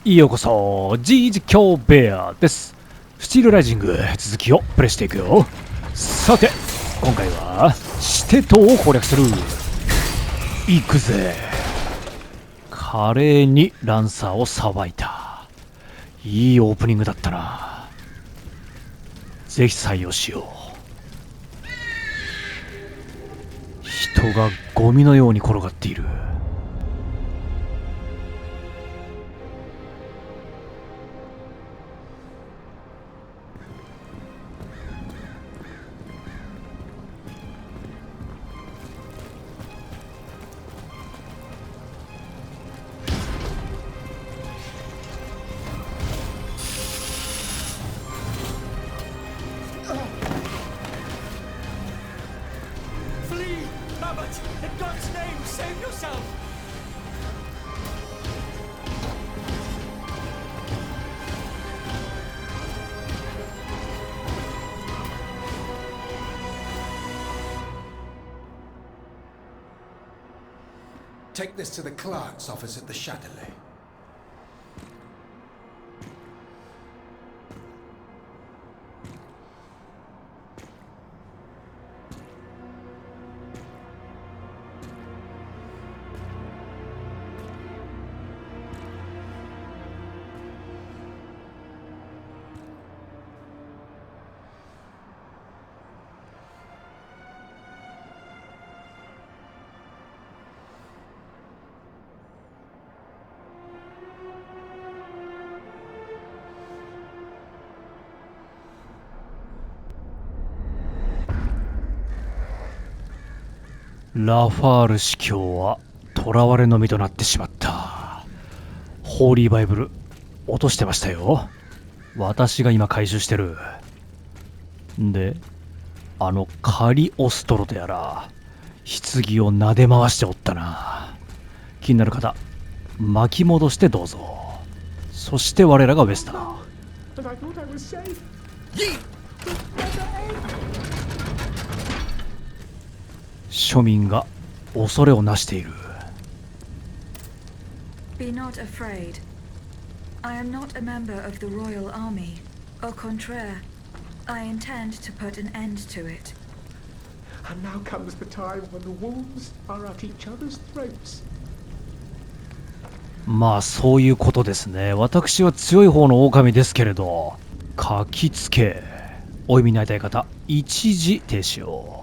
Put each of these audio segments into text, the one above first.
ようこそ G 実況部屋です。スチールライジング続きをプレイしていくよ。さて今回はシテ島を攻略する。行くぜ。華麗にランサーをさばいた。いいオープニングだったな。ぜひ採用しよう。人がゴミのように転がっている。Take this to the clerk's office at the Châtelet.ラファール司教は囚われの身となってしまった。ホーリーバイブル落としてましたよ。私が今回収してる。で、あのカリオストロとやら棺を撫で回しておったな。気になる方巻き戻してどうぞ。そして我らがウェスター。庶民が恐れをなしている。 Be not afraid. I am not a member of the royal army. Au contraire, I intend to put an end to it. And now comes the time when the wolves are at each other's throats. まあそういうことですね。私は強い方の狼ですけれど、書きつけお意味になりたい方一時停止を。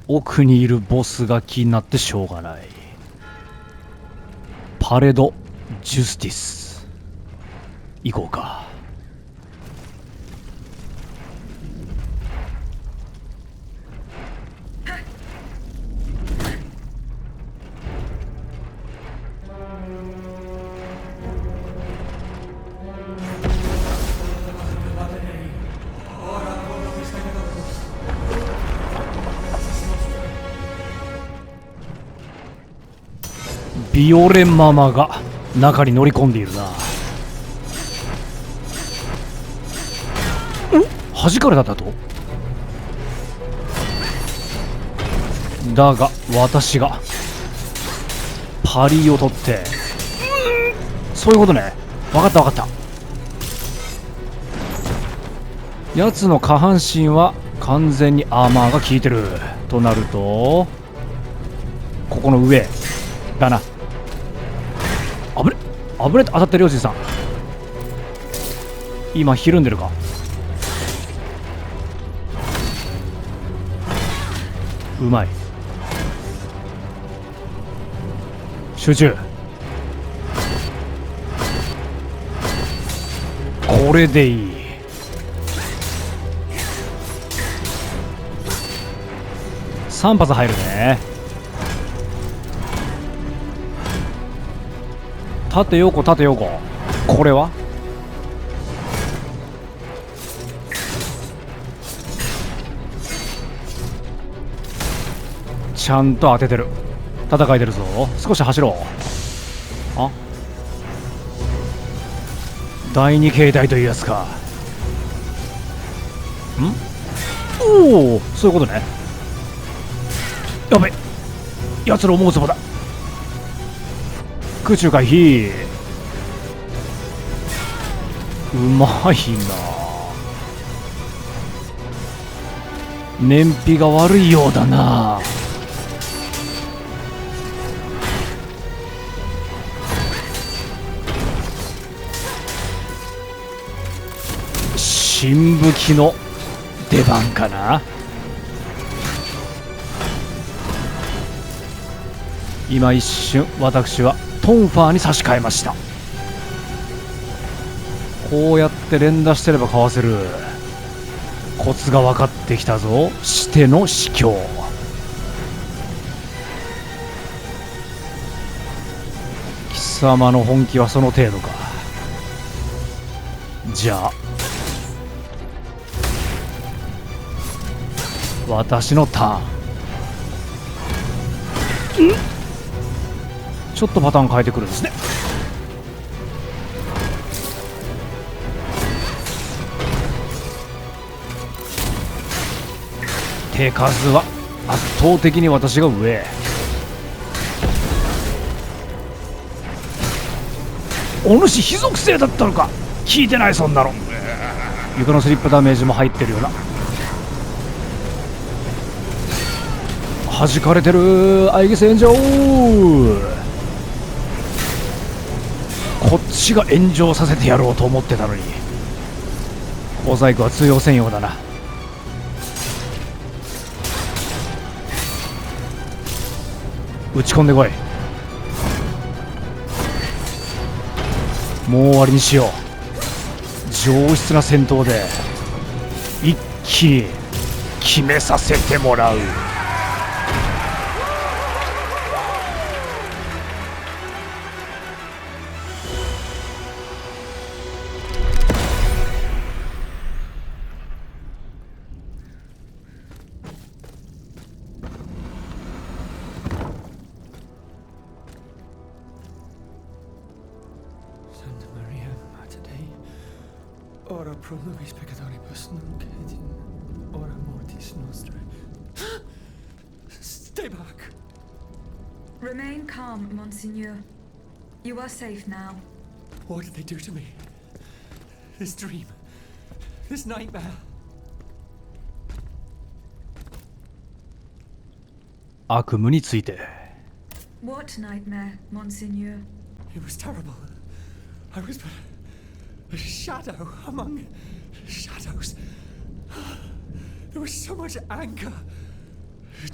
奥にいるボスが気になってしょうがない。パレド・ジュスティス行こうか。ビオレママが中に乗り込んでいるな。弾かれただと。だが私がパリを取って、そういうことね。分かった分かった。やつの下半身は完全にアーマーが効いてるとなると、ここの上だな。危ねえ、当たってるよ。じいさん今ひるんでるか。うまい。集中。これでいい。3発入るね。縦横縦横。これはちゃんと当ててる。戦いてるぞ。少し走ろう。あ、第二形態というやつか。おお、そういうことね。やべ、やつら思うつぼだ。空中回避。うまいな。燃費が悪いようだな。新武器の出番かな。今一瞬私はトンファーに差し替えました。こうやって連打してればかわせる。コツが分かってきたぞ。シテの司教。貴様の本気はその程度か。じゃあ私のターン。ちょっとパターン変えてくるんですね。手数は圧倒的に私が上。お主非属性だったのか。聞いてない。そんなの。床のスリップダメージも入ってるよな。弾かれてる。愛義戦場。こっちが炎上させてやろうと思ってたのに。小細工は通用せんようだな。打ち込んでこい。もう終わりにしよう。上質な戦闘で一気に決めさせてもらう。Ora pro nobis peccatoribus nunc et in hora mortis nostrae. Stay back. Remain calm, Monseigneur. You are safe now. What did they do to me? This dream. This nightmare. 悪夢について。 What nightmare, Monseigneur? It was terrible. I was but a shadow among shadows. There was so much anger,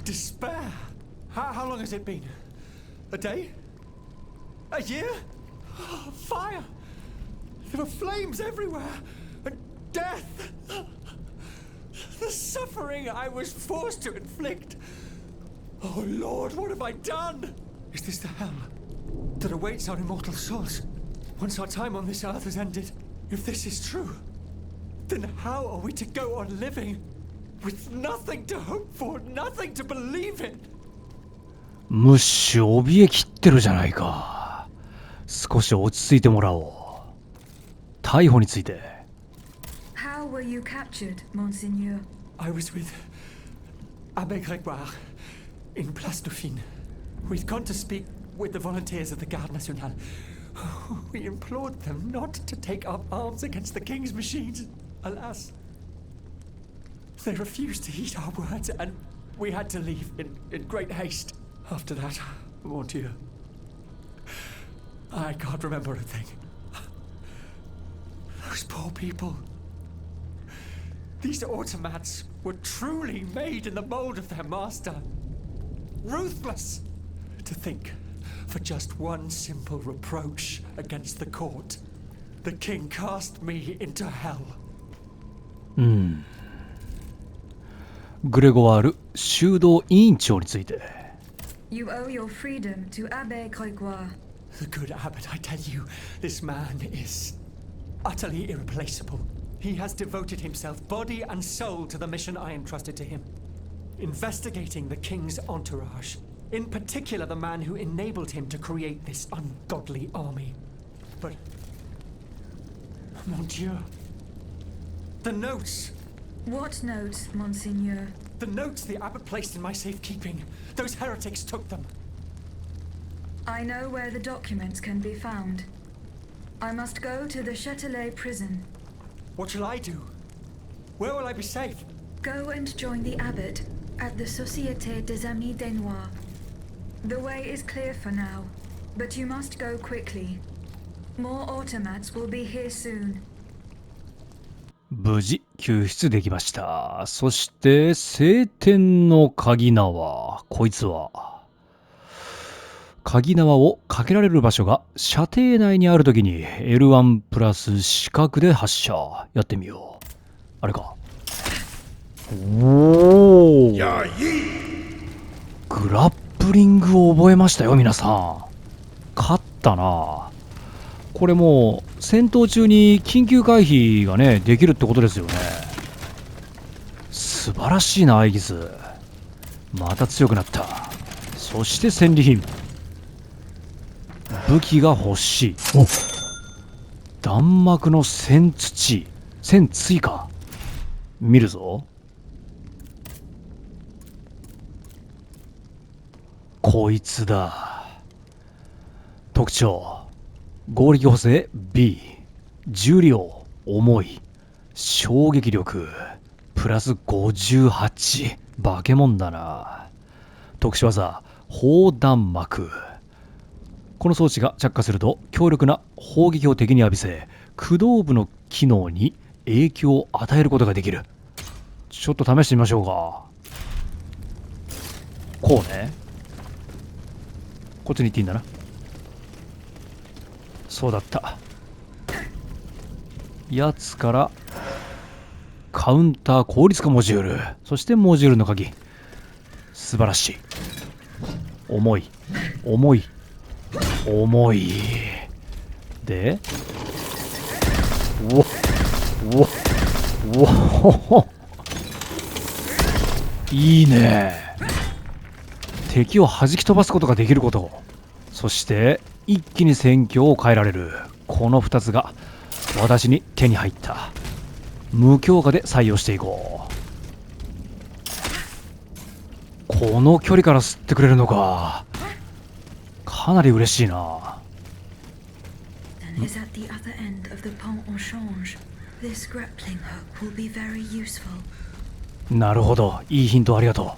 despair. How long has it been? A day? A year? Fire! There were flames everywhere, and death. The suffering I was forced to inflict. Oh Lord, what have I done? Is this the hell that awaits our immortal souls once our time on this earth has ended? If this is true, then how are we to go on living with nothing to hope for, nothing to believe in? ムッシュ怯えきってるじゃないか。少し落ち着いてもらおう。逮捕について。 How were you captured, Monseigneur? I was with Abbé Grégoire in Place Dauphine. We'd gone to speak with the volunteers of the Garde Nationale. We implored them not to take up arms against the king's machines. Alas, they refused to heed our words, and we had to leave in great haste. After that, mon Dieu, I can't remember a thing. Those poor people. These automats were truly made in the mold of their master. Ruthless. To think, for just one simple reproach against the court, the king cast me into hell. グレゴワール修道委員長について。 You owe your freedom to Abbé Grégoire. The good abbot, I tell you, this man is utterly irreplaceable. He has devoted himself body and soul to the mission I entrusted to him. Investigating the king's entourage. In particular, the man who enabled him to create this ungodly army. But, mon Dieu, the notes. What notes, Monseigneur? The notes the abbot placed in my safekeeping. Those heretics took them. I know where the documents can be found. I must go to the Châtelet prison. What shall I do? Where will I be safe? Go and join the abbot at the Société des Amis des Noirs. The way is clear for now, but you must go quickly. More automats will be here soon. 無事救出できました。そして聖典の鍵縄、こいつは鍵縄をかけられる場所が射程内にあるときに L1 プラス四角で発射。やってみよう。あれか。おお、グラップリングを覚えましたよ皆さん。勝ったな。これもう戦闘中に緊急回避がねできるってことですよね。素晴らしいなアイギス。また強くなった。そして戦利品、武器が欲しい。お、弾幕の戦土、戦追加見るぞ。こいつだ。特徴、合力補正 B、 重量重い、衝撃力プラス58、化け物だな。特殊技、砲弾幕。この装置が着火すると強力な砲撃を敵に浴びせ、駆動部の機能に影響を与えることができる。ちょっと試してみましょうか。こうね、こっちに行っていいんだな。そうだった。やつからカウンター効率化モジュール、そしてモジュールの鍵。素晴らしい。重い重い重いで、おおいいね。敵を弾き飛ばすことができること、そして一気に戦況を変えられる。この2つが私に手に入った。無強化で採用していこう。この距離から吸ってくれるのか。かなり嬉しいな。Is at the other end of the pont au change. This grappling hook will be very useful. なるほど、いいヒントありがと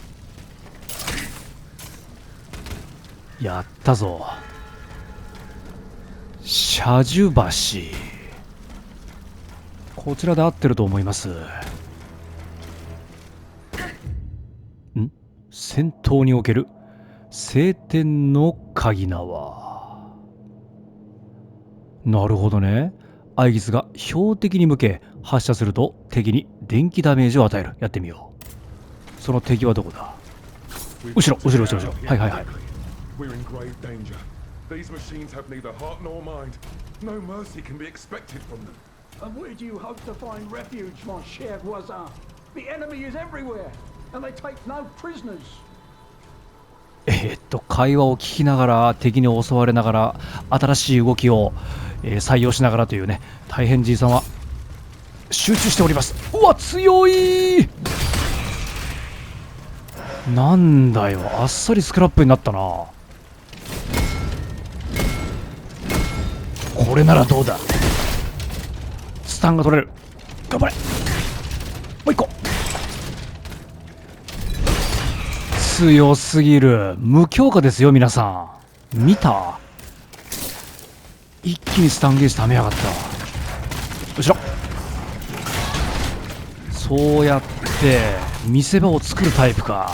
う。やったぞ。車樹橋、こちらで合ってると思います。ん？戦闘における聖典の鍵縄。なるほどね。アイギスが標的に向け発射すると敵に電気ダメージを与える。やってみよう。その敵はどこだ。後ろ後ろ後ろ後ろ。はいはいはい。We're in grave danger. These machines have neither heart nor mind. No mercy can be expected from them. And where do you hope to find refuge, mon cher voisin? The enemy is everywhere, and they take no prisoners. 会話を聞きながら敵に襲われながら新しい動きを、採用しながらというね、大変じいさんは集中しております。うわ強い。なんだよ、あっさりスクラップになったな。これならどうだ。スタンが取れる。頑張れ。もう一個。強すぎる。無強化ですよ皆さん。見た？一気にスタンゲージ溜めやがった。後ろ。そうやって見せ場を作るタイプか。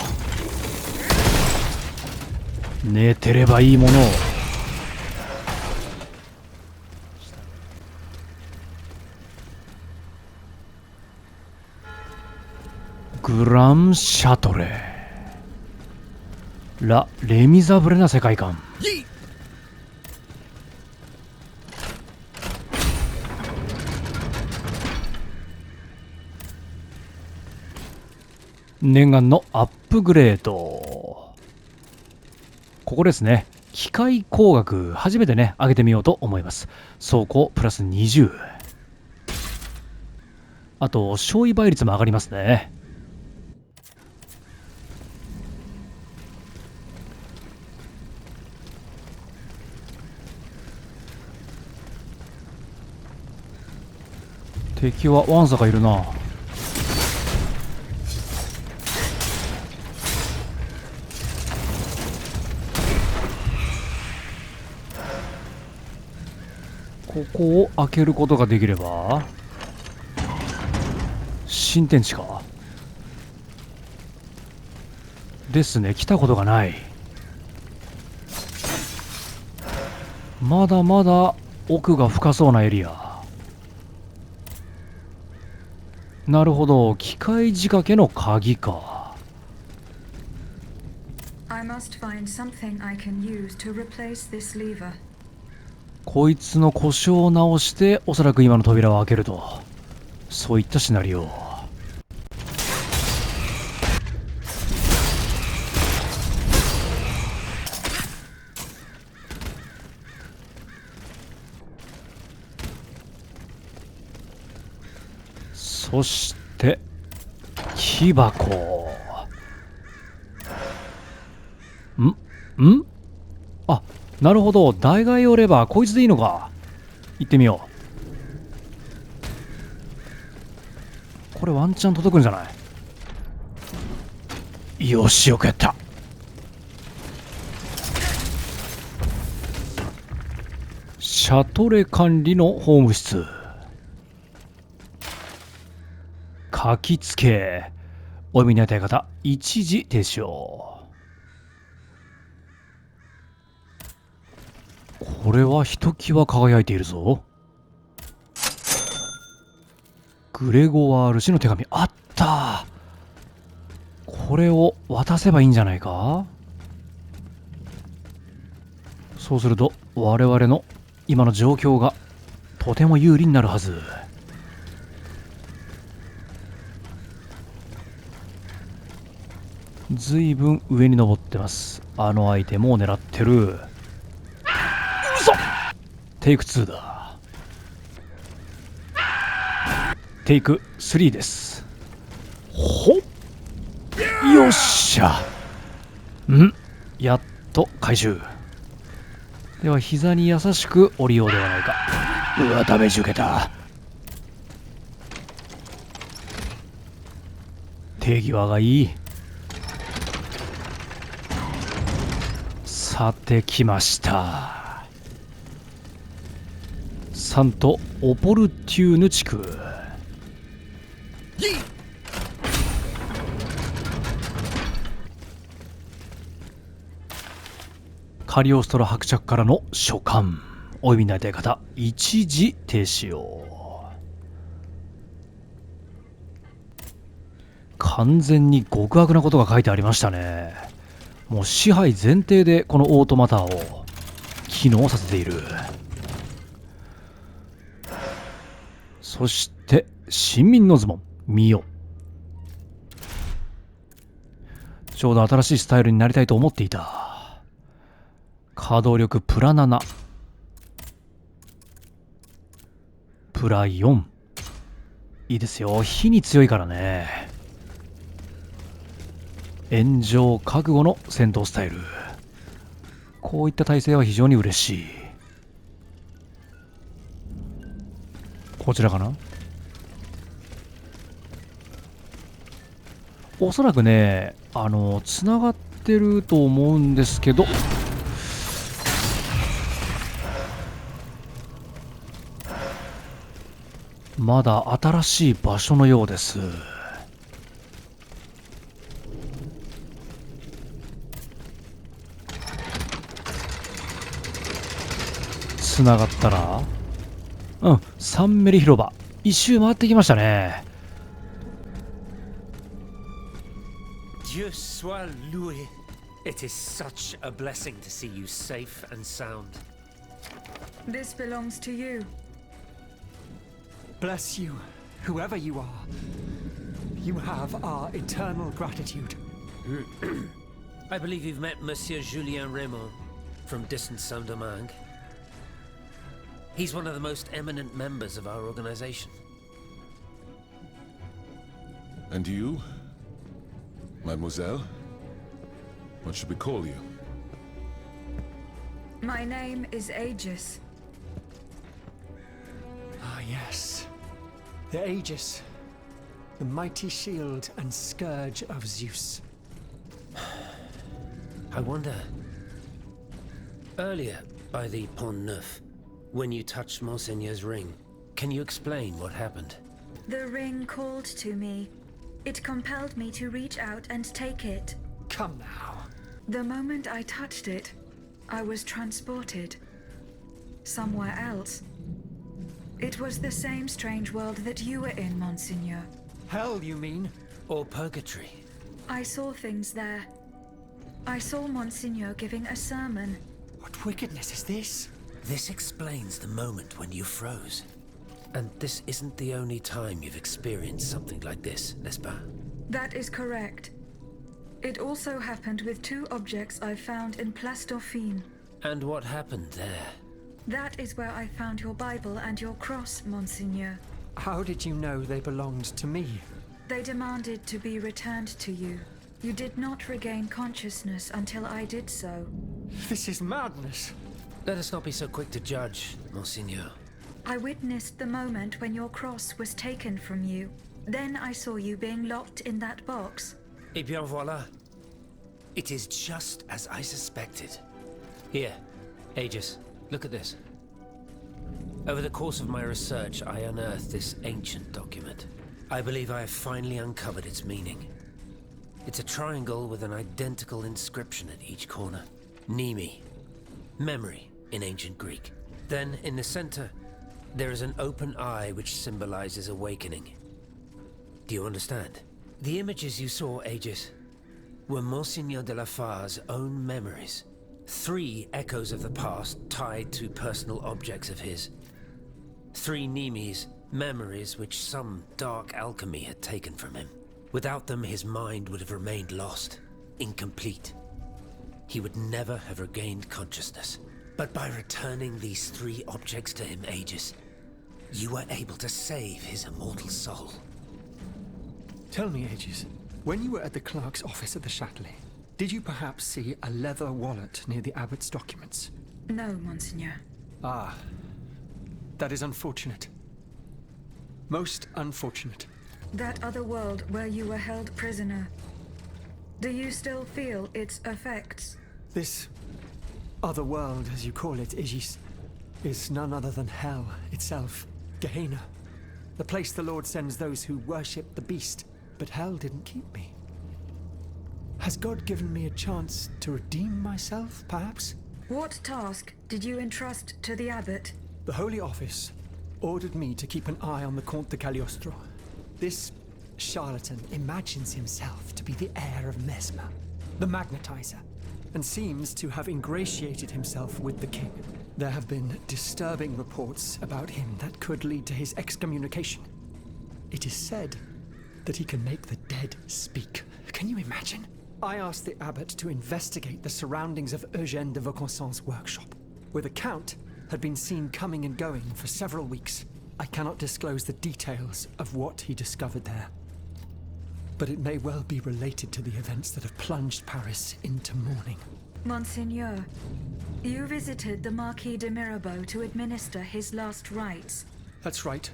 寝てればいいものを。グランシャトレー、ラ・レミザブレな世界観。念願のアップグレード。ここですね。機械工学初めてね上げてみようと思います。走行プラス20。あと勝利倍率も上がりますね。敵はわんさかいるな。ここを開けることができれば新天地かですね。来たことがない。まだまだ奥が深そうなエリア。なるほど、機械仕掛けの鍵か。 I must find something I can use to replace this lever. こいつの故障を直しておそらく今の扉を開けると、そういったシナリオ。そして木箱。あ、なるほど、代替用レバーこいつでいいのか。行ってみよう。これワンチャン届くんじゃない。よし、よくやった。シャトレ管理のホーム室。書きつけ。お読みになりたい方、一時停止を。これはひときわ輝いているぞ。グレゴワール氏の手紙あった。これを渡せばいいんじゃないか。そうすると我々の今の状況がとても有利になるはず。ずいぶん上に登ってます。あのアイテムを狙ってる。嘘。テイク2だ。テイク3です。ほっ、よっしゃ。やっと回収。では膝に優しく降りようではないか。うわ、ダメージ受けた。手際がいい。さて来ました。サント・オポルテューヌ地区。カリオストラ伯爵からの書簡。お読みになりたい方、一時停止を。完全に極悪なことが書いてありましたね。もう支配前提でこのオートマターを機能させている。そして新民のズボン見よ。ちょうど新しいスタイルになりたいと思っていた。稼働力プラ7、プラ4。いいですよ、火に強いからね。炎上覚悟の戦闘スタイル。こういった体制は非常に嬉しい。こちらかな。おそらくね、つながってると思うんですけど、まだ新しい場所のようです。つながったら、サンメリ広場一周回ってきましたね。Dieu soit loué. It is such a blessing to see you safe and sound. This belongs to you. Bless you, whoever you are. You have our eternal gratitude. I believe you've met Monsieur Julien Raymond from distant Saint-Domingue. He's one of the most eminent members of our organization. And you, mademoiselle? What should we call you? My name is Aegis. Ah, yes. The Aegis. The mighty shield and scourge of Zeus. I wonder. Earlier, by the Pont Neuf, when you touched Monseigneur's ring, can you explain what happened? The ring called to me. It compelled me to reach out and take it. Come now. The moment I touched it, I was transported. Somewhere else. It was the same strange world that you were in, Monseigneur. Hell, you mean? Or purgatory? I saw things there. I saw Monseigneur giving a sermon. What wickedness is this? This explains the moment when you froze. And this isn't the only time you've experienced something like this, n'est-ce pas? That is correct. It also happened with two objects I found in Place Dauphine. And what happened there? That is where I found your Bible and your cross, Monseigneur. How did you know they belonged to me? They demanded to be returned to you. You did not regain consciousness until I did so. This is madness. Let us not be so quick to judge, Monseigneur. I witnessed the moment when your cross was taken from you. Then I saw you being locked in that box. Eh bien voilà. It is just as I suspected. Here, Aegis, look at this. Over the course of my research, I unearthed this ancient document. I believe I have finally uncovered its meaning. It's a triangle with an identical inscription at each corner. Nemi, memory in ancient Greek. Then, in the center, there is an open eye which symbolizes awakening. Do you understand? The images you saw, Aegis, were Monseigneur de la Far's own memories. 3 echoes of the past tied to personal objects of his. 3 Nemes, memories which some dark alchemy had taken from him. Without them, his mind would have remained lost, incomplete. He would never have regained consciousness. But by returning these 3 objects to him, Aegis, you were able to save his immortal soul. Tell me, Aegis, when you were at the clerk's office at the Châtelet, did you perhaps see a leather wallet near the abbot's documents? No, Monseigneur. Ah, that is unfortunate. Most unfortunate. That other world where you were held prisoner. Do you still feel its effects? This other world, as you call it, Aegis, is none other than hell itself. Gehenna. The place the Lord sends those who worship the beast. But hell didn't keep me. Has God given me a chance to redeem myself, perhaps? What task did you entrust to the abbot? The Holy Office ordered me to keep an eye on the Comte de Cagliostro. This charlatan imagines himself to be the heir of Mesmer, the magnetizer, and seems to have ingratiated himself with the king. There have been disturbing reports about him that could lead to his excommunication. It is said that he can make the dead speak. Can you imagine? I asked the abbot to investigate the surroundings of Eugène de Vaucanson's workshop, where the Count had been seen coming and going for several weeks. I cannot disclose the details of what he discovered there, but it may well be related to the events that have plunged Paris into mourning. Monseigneur, you visited the Marquis de Mirabeau to administer his last rites. That's right.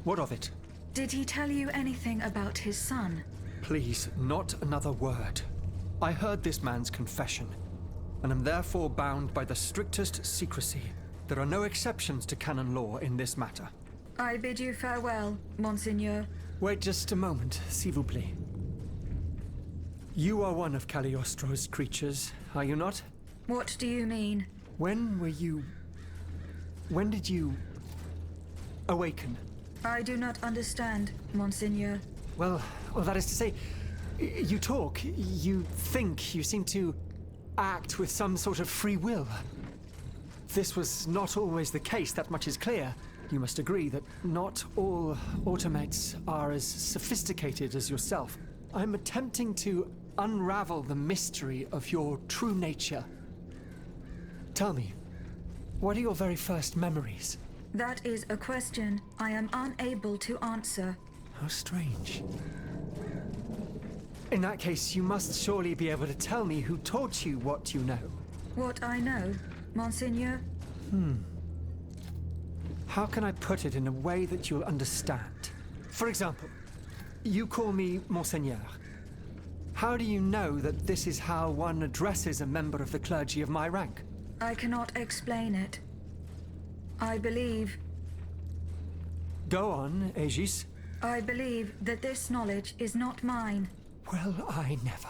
What of it? Did he tell you anything about his son? Please, not another word. I heard this man's confession, and am therefore bound by the strictest secrecy. There are no exceptions to canon law in this matter. I bid you farewell, Monseigneur. Wait just a moment, s'il vous plaît. You are one of Cagliostro's creatures, are you not? What do you mean? When did you awaken? I do not understand, Monseigneur. Well, that is to say, you talk, you think, you seem to act with some sort of free will. This was not always the case, that much is clear. You must agree that not all automates are as sophisticated as yourself. I'm attempting to unravel the mystery of your true nature. Tell me, what are your very first memories? That is a question I am unable to answer. How strange. In that case, you must surely be able to tell me who taught you what you know. What I know, Monseigneur? How can I put it in a way that you'll understand? For example, you call me Monseigneur. How do you know that this is how one addresses a member of the clergy of my rank? I cannot explain it. I believe... Go on, Aegis. I believe that this knowledge is not mine. Well, I never.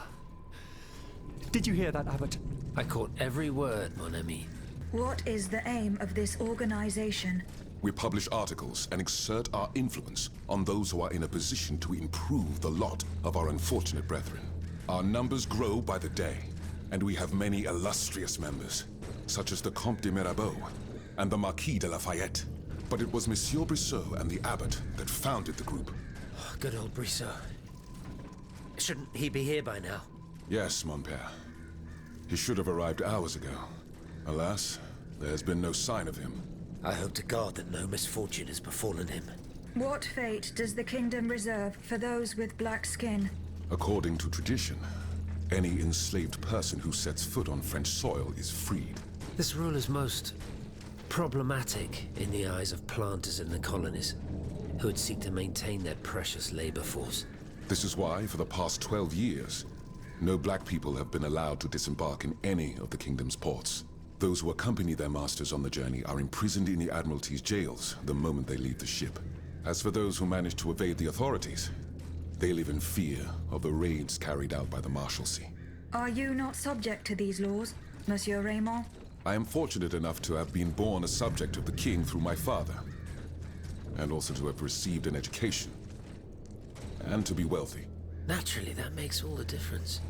Did you hear that, Abbot? I caught every word, mon ami. What is the aim of this organization? We publish articles and exert our influence on those who are in a position to improve the lot of our unfortunate brethren. Our numbers grow by the day, and we have many illustrious members, such as the Comte de Mirabeau and the Marquis de Lafayette. But it was Monsieur Brissot and the Abbot that founded the group. Oh, good old Brissot. Shouldn't he be here by now? Yes, mon père. He should have arrived hours ago. Alas, there has been no sign of him. I hope to God that no misfortune has befallen him. What fate does the kingdom reserve for those with black skin? According to tradition, any enslaved person who sets foot on French soil is freed. This rule is most problematic in the eyes of planters in the colonies, who would seek to maintain their precious labor force. This is why, for the past 12 years, no black people have been allowed to disembark in any of the kingdom's ports. Those who accompany their masters on the journey are imprisoned in the Admiralty's jails the moment they leave the ship. As for those who manage to evade the authorities, they live in fear of the raids carried out by the Marshalsea. Are you not subject to these laws, Monsieur Raymond? I am fortunate enough to have been born a subject of the king through my father, and also to have received an education, and to be wealthy. Naturally, that makes all the difference.